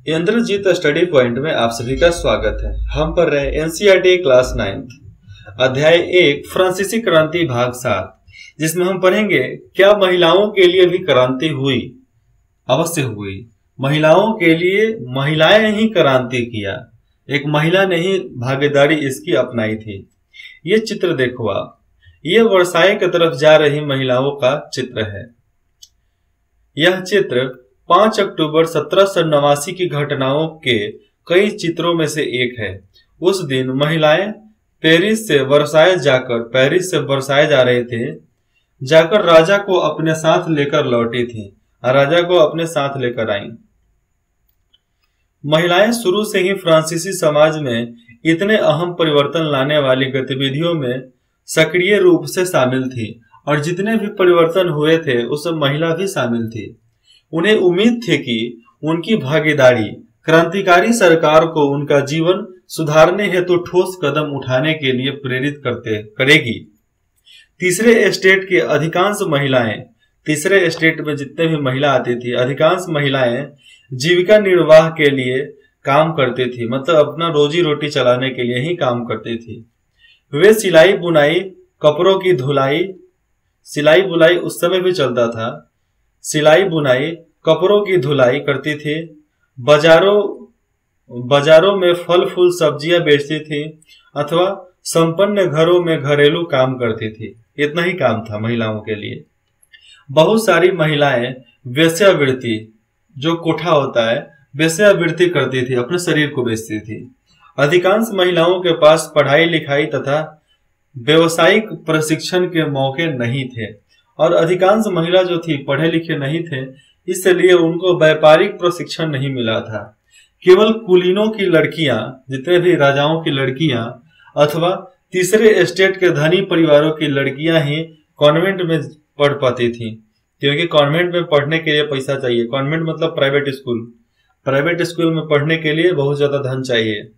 Indrajit study point में आप सभी का स्वागत है। हम पढ़ रहे हैं एनसीईआरटी क्लास 9 अध्याय 1 फ्रांसीसी क्रांति भाग 7, जिसमें हम पढ़ेंगे क्या महिलाओं के लिए भी क्रांति हुई। अवश्य हुई। महिलाओं के लिए महिलाएं ही क्रांति किया, एक महिला ने ही भागीदारी इसकी अपनाई थी। ये चित्र देखो आप, ये वर्साई की तरफ जा रही महिलाओं का चित्र है। यह चित्र 5 अक्टूबर 1789 की घटनाओं के कई चित्रों में से एक है। उस दिन महिलाएं पेरिस से वर्साई जा रहे थे, जाकर राजा को अपने साथ लेकर लौटी थी। राजा को अपने साथ लेकर आई। महिलाएं शुरू से ही फ्रांसीसी समाज में इतने अहम परिवर्तन लाने वाली गतिविधियों में सक्रिय रूप से शामिल थी, और जितने भी परिवर्तन हुए थे उसमें महिला भी शामिल थी। उन्हें उम्मीद थी कि उनकी भागीदारी क्रांतिकारी सरकार को उनका जीवन सुधारने हेतु ठोस कदम उठाने के लिए प्रेरित करेगी। तीसरे एस्टेट में जितने भी महिला आती थी, अधिकांश महिलाएं जीविका निर्वाह के लिए काम करती थी, मतलब अपना रोजी रोटी चलाने के लिए ही काम करती थी। वे सिलाई बुनाई, कपड़ों की धुलाई, सिलाई बुनाई उस समय भी चलता था, सिलाई बुनाई कपड़ों की धुलाई करती थी। बाजारों में फल फूल सब्जियां बेचती थी, अथवा संपन्न घरों में घरेलू काम करती थी। इतना ही काम था महिलाओं के लिए। बहुत सारी महिलाएं वेश्यावृत्ति, जो कोठा होता है, वेश्यावृत्ति करती थी, अपने शरीर को बेचती थी। अधिकांश महिलाओं के पास पढ़ाई लिखाई तथा व्यवसायिक प्रशिक्षण के मौके नहीं थे, और अधिकांश महिला जो थी पढ़े लिखे नहीं थे, इसलिए उनको व्यापारिक प्रशिक्षण नहीं मिला था। केवल कुलीनों की लड़कियां, जितने भी राजाओं की लड़कियां अथवा तीसरे एस्टेट के धनी परिवारों की लड़कियां ही कॉन्वेंट में पढ़ पाती थी, क्योंकि कॉन्वेंट में पढ़ने के लिए पैसा चाहिए। कॉन्वेंट मतलब प्राइवेट स्कूल में पढ़ने के लिए बहुत ज्यादा धन चाहिए।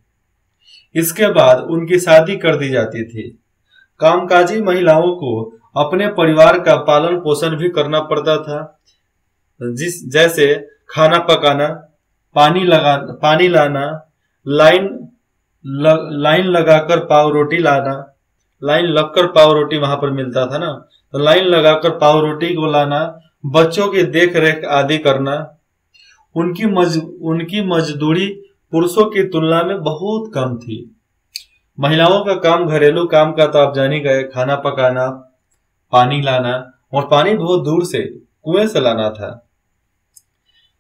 इसके बाद उनकी शादी कर दी जाती थी। कामकाजी महिलाओं को अपने परिवार का पालन पोषण भी करना पड़ता था, जैसे खाना पकाना, पानी लाना, लाइन लगाकर पाव रोटी लाना। लाइन लगकर पाव रोटी वहां पर मिलता था ना, तो लाइन लगाकर पाव रोटी को लाना, बच्चों की देख रेख आदि करना। उनकी मजदूरी पुरुषों की तुलना में बहुत कम थी। महिलाओं का काम घरेलू काम का तो आप जान ही गए, खाना पकाना, पानी लाना, और पानी बहुत दूर से कुएं से लाना था।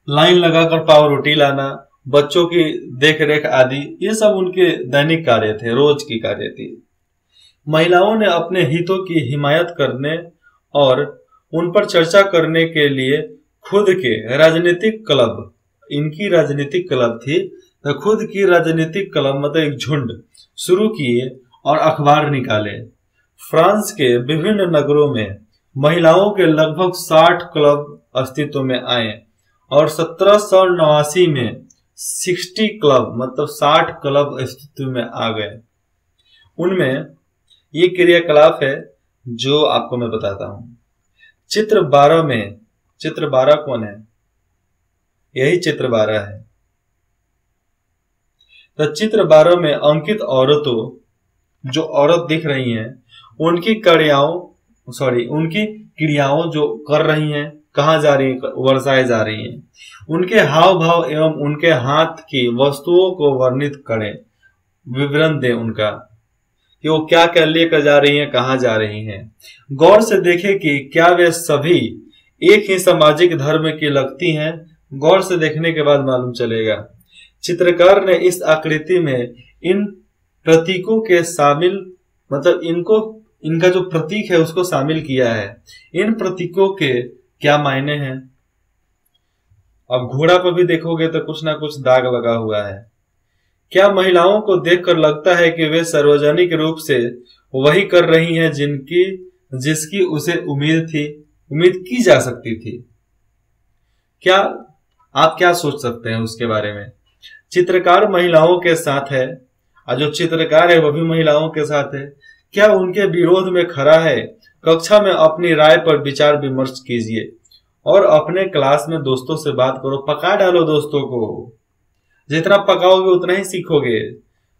लाइन लगाकर पाव रोटी लाना, बच्चों की देख रेख आदि, ये सब उनके दैनिक कार्य थे, रोज की कार्य थी। महिलाओं ने अपने हितों की हिमायत करने और उन पर चर्चा करने के लिए खुद के राजनीतिक क्लब, इनकी राजनीतिक क्लब थी, तो खुद की राजनीतिक क्लब मतलब एक झुंड शुरू किए और अखबार निकाले। फ्रांस के विभिन्न नगरों में महिलाओं के लगभग 60 क्लब अस्तित्व में आए, और 1789 में 60 क्लब मतलब 60 क्लब अस्तित्व में आ गए। उनमें ये क्रियाकलाप है जो आपको मैं बताता हूं। चित्र 12 कौन है? यही चित्र 12 है। तो चित्र 12 में अंकित औरतों, जो औरत दिख रही हैं, उनकी क्रियाओं जो कर रही हैं, कहाँ जा रही है? वर्साई जा रही हैं। उनके हाव भाव एवं उनके हाथ की वस्तुओं को वर्णित करें, विवरण दें उनका, कि वो क्या क्या लेकर जा रही हैं, कहाँ जा रही हैं। गौर से देखें कि क्या वे सभी एक ही सामाजिक धर्म की लगती हैं। गौर से देखने के बाद मालूम चलेगा। चित्रकार ने इस आकृति में इन प्रतीकों के शामिल, मतलब इनका जो प्रतीक है उसको शामिल किया है। इन प्रतीकों के क्या मायने हैं? अब घोड़ा पर भी देखोगे तो कुछ ना कुछ दाग लगा हुआ है। क्या महिलाओं को देखकर लगता है कि वे सार्वजनिक रूप से वही कर रही हैं जिसकी उसे उम्मीद की जा सकती थी? क्या आप क्या सोच सकते हैं उसके बारे में? चित्रकार महिलाओं के साथ है, और जो चित्रकार है वह भी महिलाओं के साथ है। क्या उनके विरोध में खड़ा है? कक्षा में अपनी राय पर विचार विमर्श कीजिए, और अपने क्लास में दोस्तों से बात करो, पका डालो दोस्तों को। जितना पकाओगे उतना ही सीखोगे।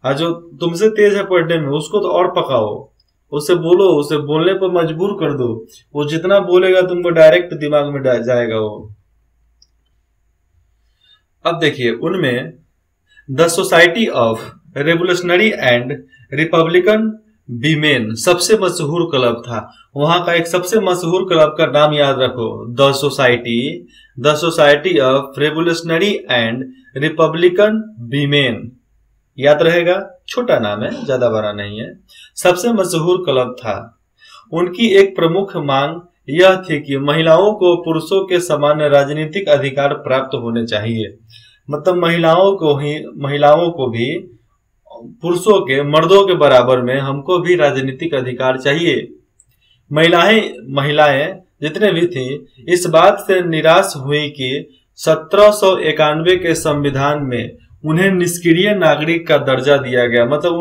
और जो तुमसे तेज है पढ़ने में उसको तो और पकाओ, उससे बोलो, उसे बोलने पर मजबूर कर दो। वो जितना बोलेगा तुमको डायरेक्ट दिमाग में जाएगा वो। अब देखिए उनमें the society of revolutionary and Republican women सबसे मशहूर क्लब था। वहां का एक सबसे मशहूर क्लब का नाम याद रखो, the society of revolutionary and Republican women. याद रहेगा, छोटा नाम है, ज्यादा बड़ा नहीं है। सबसे मशहूर क्लब था। उनकी एक प्रमुख मांग यह थी कि महिलाओं को पुरुषों के समान राजनीतिक अधिकार प्राप्त होने चाहिए। मतलब महिलाओं को भी पुरुषों के, मर्दों के बराबर में हमको भी राजनीतिक अधिकार चाहिए। महिलाएं जितने भी थी इस बात से निराश हुई कि 1791 के संविधान में उन्हें निष्क्रिय नागरिक का दर्जा दिया गया। मतलब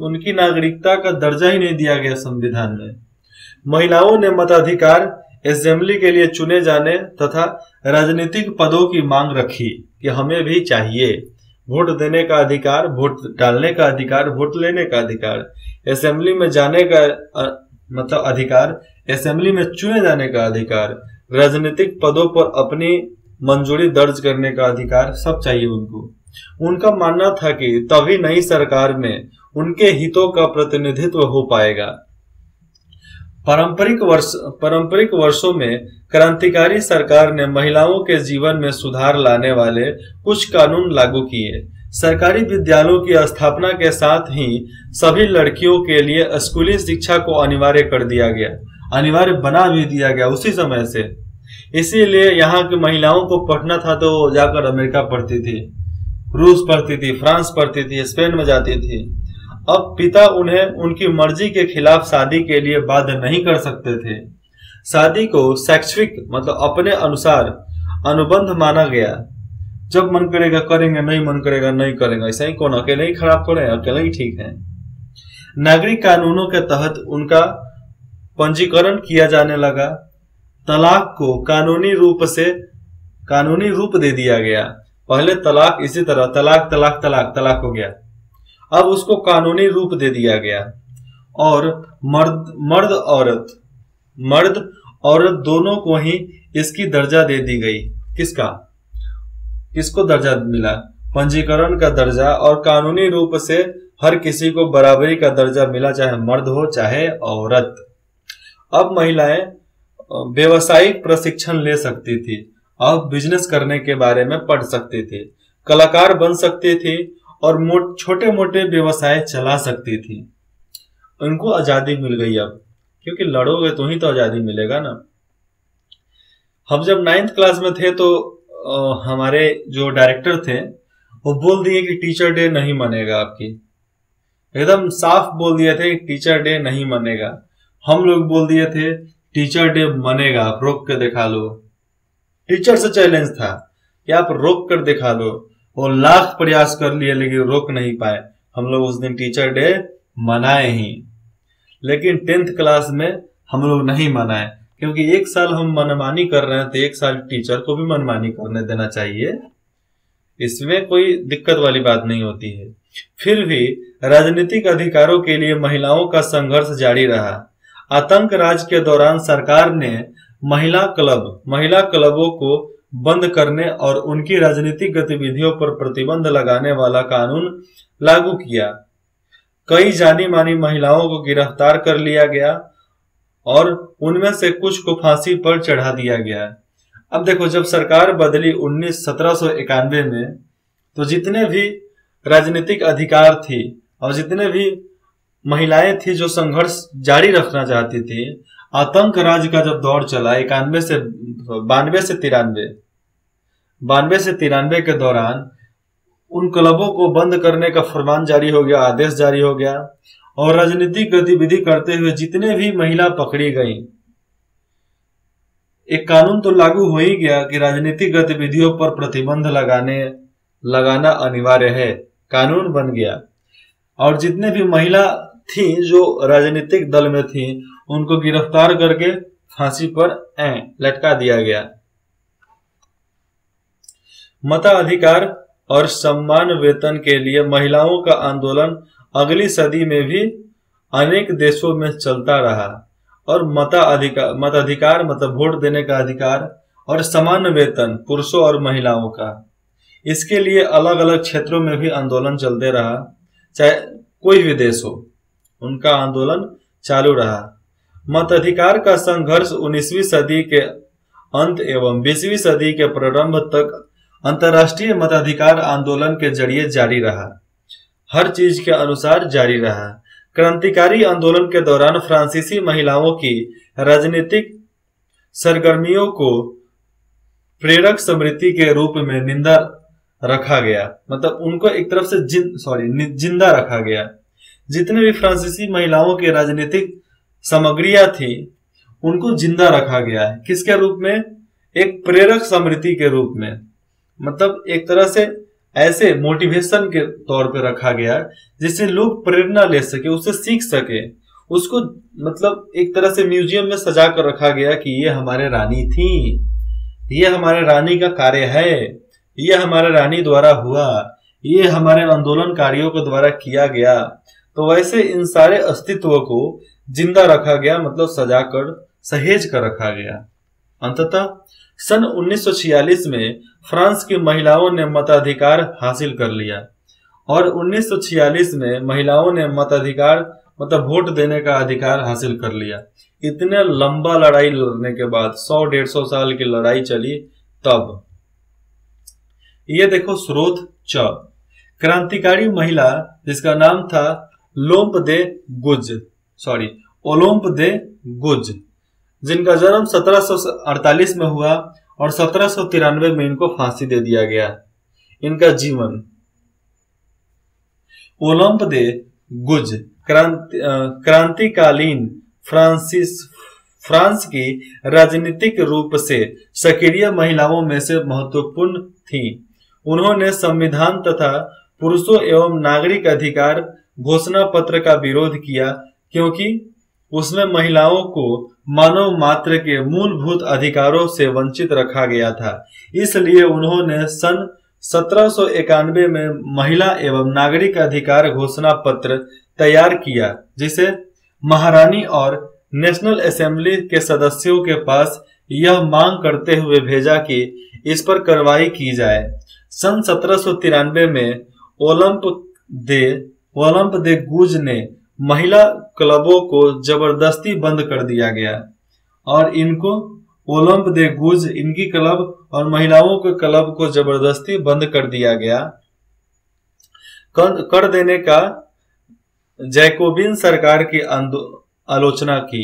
उनकी नागरिकता का दर्जा ही नहीं दिया गया संविधान में। महिलाओं ने मताधिकार, असेंबली के लिए चुने जाने तथा राजनीतिक पदों की मांग रखी कि हमें भी चाहिए। वोट देने का अधिकार, वोट डालने का अधिकार, वोट लेने का अधिकार, असेंबली में जाने का मतलब अधिकार, असेंबली में चुने जाने का अधिकार, राजनीतिक पदों पर अपनी मंजूरी दर्ज करने का अधिकार, सब चाहिए उनको। उनका मानना था कि तभी नई सरकार में उनके हितों का प्रतिनिधित्व हो पाएगा। पारंपरिक वर्षों में क्रांतिकारी सरकार ने महिलाओं के जीवन में सुधार लाने वाले कुछ कानून लागू किए। सरकारी विद्यालयों की स्थापना के साथ ही सभी लड़कियों के लिए स्कूली शिक्षा को अनिवार्य कर दिया गया, अनिवार्य बना भी दिया गया उसी समय से। इसीलिए यहाँ की महिलाओं को पढ़ना था तो जाकर अमेरिका पढ़ती थी, रूस पढ़ती थी, फ्रांस पढ़ती थी, स्पेन में जाती थी। अब पिता उन्हें उनकी मर्जी के खिलाफ शादी के लिए बाध्य नहीं कर सकते थे। शादी को शैक्षिक मतलब अपने अनुसार अनुबंध माना गया। जब मन करेगा करेंगे, नहीं मन करेगा नहीं करेंगे। ऐसा ही कौन अकेले ही खराब करें, अकेले ही ठीक है। नागरिक कानूनों के तहत उनका पंजीकरण किया जाने लगा। तलाक को कानूनी रूप दे दिया गया। पहले तलाक इसी तरह तलाक तलाक तलाक तलाक हो गया, अब उसको कानूनी रूप दे दिया गया। और मर्द औरत दोनों को ही इसकी दर्जा दे दी गई। किसको दर्जा मिला? पंजीकरण का दर्जा, और कानूनी रूप से हर किसी को बराबरी का दर्जा मिला, चाहे मर्द हो चाहे औरत। अब महिलाएं व्यवसायिक प्रशिक्षण ले सकती थी, अब बिजनेस करने के बारे में पढ़ सकती थी, कलाकार बन सकती थी और छोटे मोटे व्यवसाय चला सकती थी। उनको आजादी मिल गई अब, क्योंकि लड़ोगे तो ही तो आजादी मिलेगा ना। हम जब 9th क्लास में थे तो हमारे जो डायरेक्टर थे वो बोल दिए कि टीचर डे नहीं मनेगा आपकी, एकदम साफ बोल दिए थे टीचर डे नहीं मनेगा। हम लोग बोल दिए थे टीचर डे मनेगा, आप रोक कर दिखा लो। टीचर से चैलेंज था कि आप रोक कर दिखा लो। वो लाख प्रयास कर लिए लेकिन रोक नहीं पाए। हम लोग उस दिन टीचर डे मनाए ही, लेकिन 10th क्लास में हम लोग नहीं मनाए, क्योंकि एक साल हम मनमानी कर रहे हैं तो एक साल टीचर को भी मनमानी करने देना चाहिए। इसमें कोई दिक्कत वाली बात नहीं होती है। फिर भी राजनीतिक अधिकारों के लिए महिलाओं का संघर्ष जारी रहा। आतंक राज के दौरान सरकार ने महिला क्लबों को बंद करने और उनकी राजनीतिक गतिविधियों पर प्रतिबंध लगाने वाला कानून लागू किया। कई जानी मानी महिलाओं को गिरफ्तार कर लिया गया और उनमें से कुछ को फांसी पर चढ़ा दिया गया। अब देखो, जब सरकार बदली 1791 में, तो जितने भी राजनीतिक अधिकार थी और जितने भी महिलाएं थी जो संघर्ष जारी रखना चाहती थी, आतंक राज का जब दौर चला 92 से 93 के दौरान, उन क्लबों को बंद करने का फरमान जारी हो गया, आदेश जारी हो गया। और राजनीतिक गतिविधि करते हुए जितने भी महिला पकड़ी गई, एक कानून तो लागू हो ही गया कि राजनीतिक गतिविधियों पर प्रतिबंध लगाना अनिवार्य है, कानून बन गया। और जितने भी महिला थी जो राजनीतिक दल में थी, उनको गिरफ्तार करके फांसी पर लटका दिया गया। मताधिकार और सम्मान वेतन के लिए महिलाओं का आंदोलन अगली सदी में भी अनेक देशों में चलता रहा। और मताधिकार मतलब वोट देने का अधिकार और समान वेतन पुरुषों और महिलाओं का, इसके लिए अलग अलग क्षेत्रों में भी आंदोलन चलते रहा। चाहे कोई भी देश हो, उनका आंदोलन चालू रहा। मताधिकार का संघर्ष 19वीं सदी के अंत एवं 20वीं सदी के प्रारंभ तक अंतर्राष्ट्रीय मताधिकार आंदोलन के जरिए जारी रहा, हर चीज के अनुसार जारी रहा। क्रांतिकारी आंदोलन के दौरान फ्रांसीसी महिलाओं की राजनीतिक सरगर्मियों को प्रेरक स्मृति के रूप में निंदा रखा गया, मतलब उनको एक तरफ से जिंदा रखा गया। जितने भी फ्रांसीसी महिलाओं की राजनीतिक सामग्रियां थी उनको जिंदा रखा गया है। किसके रूप में? एक प्रेरक स्मृति के रूप में, मतलब एक तरह से ऐसे मोटिवेशन के तौर पे रखा गया जिससे लोग प्रेरणा ले सके, उससे सीख सके। उसको मतलब एक तरह से म्यूजियम में सजा कर रखा गया कि ये हमारे रानी थी, ये हमारे रानी का कार्य है, ये हमारे रानी द्वारा हुआ, ये हमारे आंदोलनकारियों के द्वारा किया गया। तो वैसे इन सारे अस्तित्व को जिंदा रखा गया, मतलब सजा कर सहेज कर रखा गया। अंततः सन 1946 में फ्रांस की महिलाओं ने मताधिकार हासिल कर लिया और 1946 में महिलाओं ने मताधिकार मतलब वोट देने का अधिकार हासिल कर लिया। इतने लंबा लड़ाई लड़ने के बाद 100-150 साल की लड़ाई चली तब। ये देखो स्रोत च, क्रांतिकारी महिला जिसका नाम था ओलोम्प दे गुज, जिनका जन्म 1748 में हुआ और 1793 में इनको फांसी दे दिया गया। इनका जीवन, ओलोम्प दे गुज क्रांतिकालीन फ्रांस की राजनीतिक रूप से सक्रिय महिलाओं में से महत्वपूर्ण थी। उन्होंने संविधान तथा पुरुषों एवं नागरिक अधिकार घोषणा पत्र का विरोध किया, क्योंकि उसमें महिलाओं को मानव मात्र के मूलभूत अधिकारों से वंचित रखा गया था। इसलिए उन्होंने सन 1791 में महिला एवं नागरिक अधिकार घोषणा पत्र तैयार किया, जिसे महारानी और नेशनल असेंबली के सदस्यों के पास यह मांग करते हुए भेजा कि इस पर कार्रवाई की जाए। सन 1793 में ओलंप दे गुज ने महिला क्लबों को जबरदस्ती बंद कर दिया गया और इनको ओलंप दे गुज, इनकी क्लब और महिलाओं के क्लब को जबरदस्ती बंद कर दिया गया। कर देने का जैकोबिन सरकार की आलोचना की।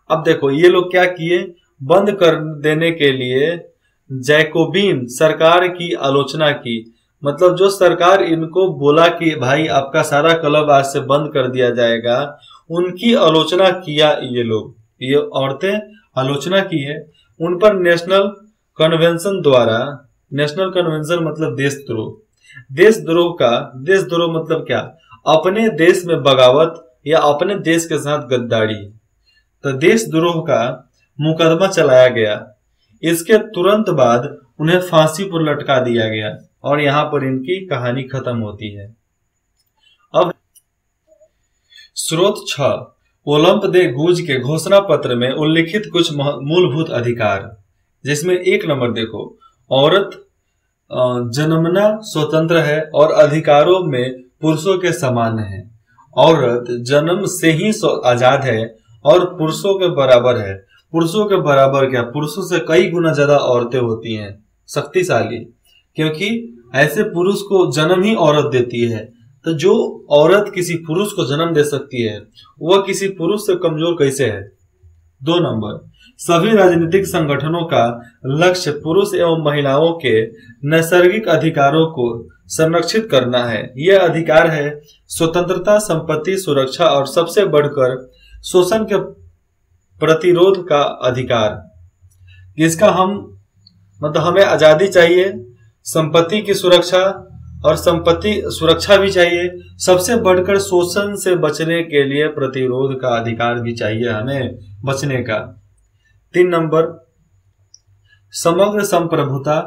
अब देखो ये लोग क्या किए, बंद कर देने के लिए जैकोबिन सरकार की आलोचना की, मतलब जो सरकार इनको बोला कि भाई आपका सारा क्लब आज से बंद कर दिया जाएगा, उनकी आलोचना किया। ये लोग, ये औरतें आलोचना की है उन पर नेशनल कन्वेंशन द्वारा। नेशनल कन्वेंशन मतलब देशद्रोह। देशद्रोह मतलब क्या? अपने देश में बगावत या अपने देश के साथ गद्दारी। तो देशद्रोह का मुकदमा चलाया गया। इसके तुरंत बाद उन्हें फांसी पर लटका दिया गया और यहाँ पर इनकी कहानी खत्म होती है। अब स्रोत 6, ओलंप दे गुज के घोषणा पत्र में उल्लिखित कुछ मूलभूत अधिकार, जिसमें 1 नंबर देखो, औरत जन्मना स्वतंत्र है और अधिकारों में पुरुषों के समान है। औरत जन्म से ही आजाद है और पुरुषों के बराबर है। पुरुषों के बराबर क्या, पुरुषों से कई गुना ज्यादा औरतें होती हैं शक्तिशाली, क्योंकि ऐसे पुरुष को जन्म ही औरत देती है। तो जो औरत किसी पुरुष को जन्म दे सकती है वह किसी पुरुष से कमजोर कैसे है। 2 नंबर, सभी राजनीतिक संगठनों का लक्ष्य पुरुष एवं महिलाओं के नैसर्गिक अधिकारों को संरक्षित करना है। यह अधिकार है स्वतंत्रता, संपत्ति, सुरक्षा और सबसे बढ़कर शोषण के प्रतिरोध का अधिकार। इसका हमें आजादी चाहिए, संपत्ति की सुरक्षा और संपत्ति सुरक्षा भी चाहिए, सबसे बढ़कर शोषण से बचने के लिए प्रतिरोध का अधिकार भी चाहिए हमें बचने का। 3 नंबर, समग्र संप्रभुता,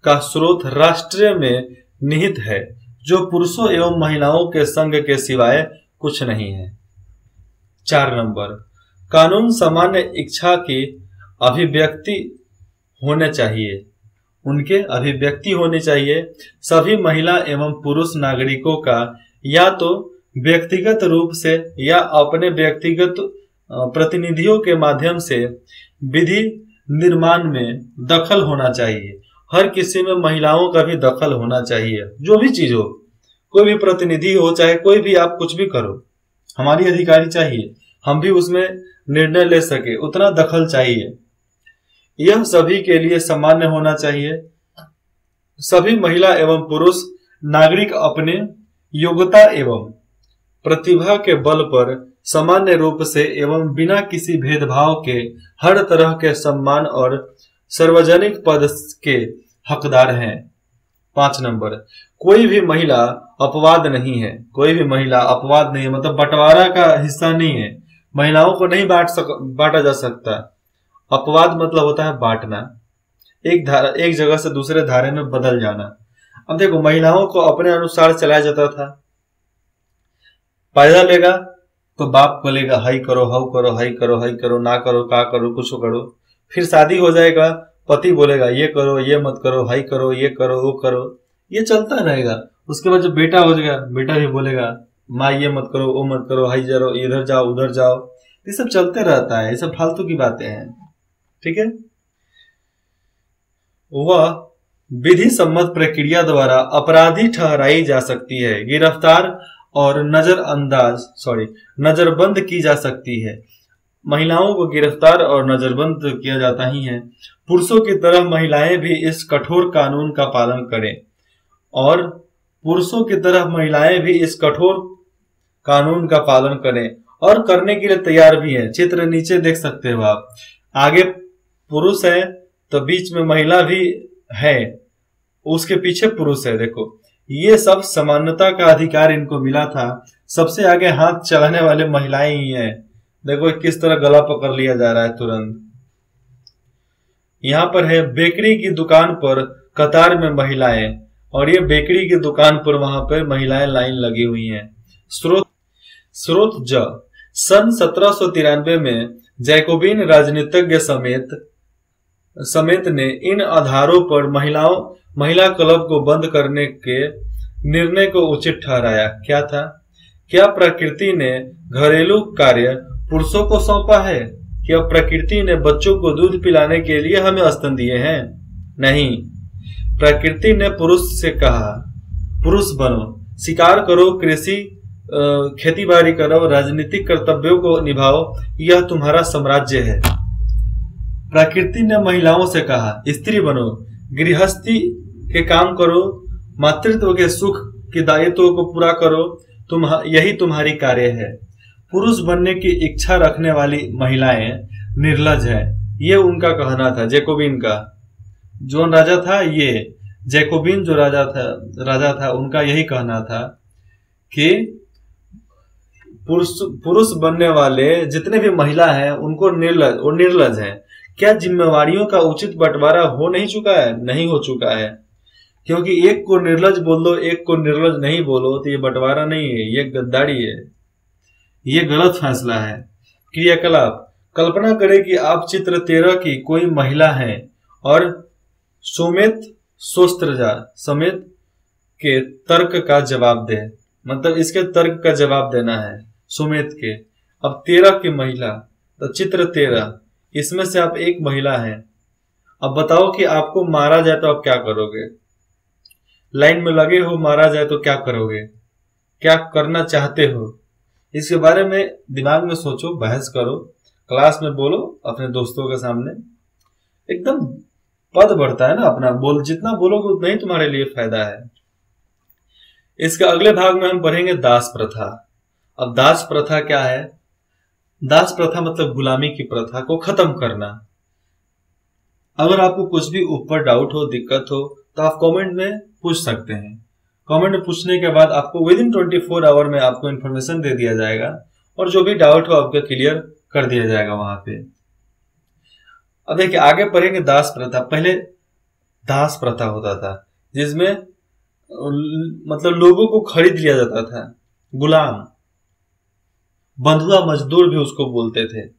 का स्रोत राष्ट्र में निहित है, जो पुरुषों एवं महिलाओं के संग के सिवाय कुछ नहीं है। 4 नंबर, कानून सामान्य इच्छा की अभिव्यक्ति होने चाहिए, उनके अभिव्यक्ति होनी चाहिए। सभी महिला एवं पुरुष नागरिकों का या तो व्यक्तिगत रूप से या अपने व्यक्तिगत प्रतिनिधियों के माध्यम से विधि निर्माण में दखल होना चाहिए। हर किसी में महिलाओं का भी दखल होना चाहिए। जो भी चीज हो, कोई भी प्रतिनिधि हो, चाहे कोई भी, आप कुछ भी करो, हमारी अधिकारी चाहिए, हम भी उसमें निर्णय ले सके, उतना दखल चाहिए। यह सभी के लिए सामान्य होना चाहिए। सभी महिला एवं पुरुष नागरिक अपने योग्यता एवं प्रतिभा के बल पर सामान्य रूप से एवं बिना किसी भेदभाव के हर तरह के सम्मान और सार्वजनिक पद के हकदार हैं। 5 नंबर, कोई भी महिला अपवाद नहीं है। कोई भी महिला अपवाद नहीं है, मतलब बंटवारा का हिस्सा नहीं है। महिलाओं को नहीं बांटा जा सकता। अपवाद मतलब होता है बांटना, एक जगह से दूसरे धारे में बदल जाना। अब देखो, महिलाओं को अपने अनुसार चलाया जाता था। पैदा लेगा तो बाप बोलेगा हाई करो, हाउ करो, हाई करो, हाई करो, ना करो, का करो, कुछ करो। फिर शादी हो जाएगा, पति बोलेगा ये करो, ये मत करो, हाई करो, ये करो, वो करो, ये चलता रहेगा। उसके बाद जब बेटा हो जाएगा, बेटा भी बोलेगा माँ ये मत करो, वो मत करो, हाई जाओ, इधर जाओ, उधर जाओ। ये सब चलते रहता है, ये सब फालतू की बातें हैं। ठीक है। वह विधि सम्मत प्रक्रिया द्वारा अपराधी ठहराई जा सकती है, गिरफ्तार और नजरबंद की जा सकती है। महिलाओं को गिरफ्तार और नजरबंद किया जाता ही है। पुरुषों की तरह महिलाएं भी इस कठोर कानून का पालन करें और पुरुषों की तरह महिलाएं भी इस कठोर कानून का पालन करें और करने के लिए तैयार भी है। चित्र नीचे देख सकते हो आप। आगे पुरुष है तो बीच में महिला भी है, उसके पीछे पुरुष है। देखो, ये सब समानता का अधिकार इनको मिला था। सबसे आगे हाथ चलाने वाले महिलाएं ही हैं। देखो किस तरह गला पकड़ लिया जा रहा है तुरंत। यहाँ पर है बेकरी की दुकान पर कतार में महिलाएं, और ये बेकरी की दुकान पर वहां पर महिलाएं लाइन लगी हुई हैं। स्रोत सन 1793 में जैकोबिन राजनीतिज्ञ समेत ने इन आधारों पर महिला क्लब को बंद करने के निर्णय को उचित ठहराया। क्या था? क्या प्रकृति ने घरेलू कार्य पुरुषों को सौंपा है? क्या प्रकृति ने बच्चों को दूध पिलाने के लिए हमें स्तन दिए हैं? नहीं। प्रकृति ने पुरुष से कहा पुरुष बनो, शिकार करो, कृषि खेती बाड़ी करो, राजनीतिक कर्तव्यों को निभाओ, यह तुम्हारा साम्राज्य है। प्रकृति ने महिलाओं से कहा स्त्री बनो, गृहस्थी के काम करो, मातृत्व के सुख के दायित्वों को पूरा करो, यही तुम्हारी कार्य है। पुरुष बनने की इच्छा रखने वाली महिलाएं निर्लज हैं, ये उनका कहना था, जैकोबिन का। जो राजा था, ये जैकोबिन जो राजा था उनका यही कहना था कि पुरुष बनने वाले जितने भी महिला हैं उनको निर्लज हैं। क्या जिम्मेवारियों का उचित बंटवारा हो नहीं चुका है? नहीं हो चुका है, क्योंकि एक को निर्लज बोल दो, एक को निर्लज नहीं बोलो तो ये बंटवारा नहीं है, ये गद्दारी है, ये गलत फैसला है। क्रियाकलाप। कल्पना करें कि आप चित्र 13 की कोई महिला है और समेत के तर्क का जवाब दे, मतलब इसके तर्क का जवाब देना है सुमेत के। अब 13 की महिला, तो चित्र 13, इसमें से आप एक महिला हैं। अब बताओ कि आपको मारा जाए तो आप क्या करोगे? लाइन में लगे हो, मारा जाए तो क्या करोगे? क्या करना चाहते हो? इसके बारे में दिमाग में सोचो, बहस करो, क्लास में बोलो, अपने दोस्तों के सामने। एकदम पद बढ़ता है ना अपना, जितना बोलोगे उतना ही तुम्हारे लिए फायदा है। इसके अगले भाग में हम पढ़ेंगे दास प्रथा। अब दास प्रथा क्या है? दास प्रथा मतलब गुलामी की प्रथा को खत्म करना। अगर आपको कुछ भी ऊपर डाउट हो, दिक्कत हो, तो आप कमेंट में पूछ सकते हैं। कमेंट में पूछने के बाद आपको विदिन 24 आवर में आपको इन्फॉर्मेशन दे दिया जाएगा और जो भी डाउट हो आपको क्लियर कर दिया जाएगा वहां पे। अब देखिए आगे पढ़ेंगे दास प्रथा। पहले दास प्रथा होता था, जिसमें मतलब लोगों को खरीद लिया जाता था, गुलाम, बंधुआ मजदूर भी उसको बोलते थे।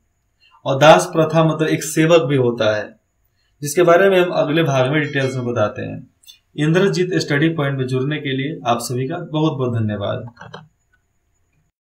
और दास प्रथा मतलब एक सेवक भी होता है, जिसके बारे में हम अगले भाग में डिटेल्स में बताते हैं। इंद्रजीत स्टडी पॉइंट में जुड़ने के लिए आप सभी का बहुत बहुत धन्यवाद।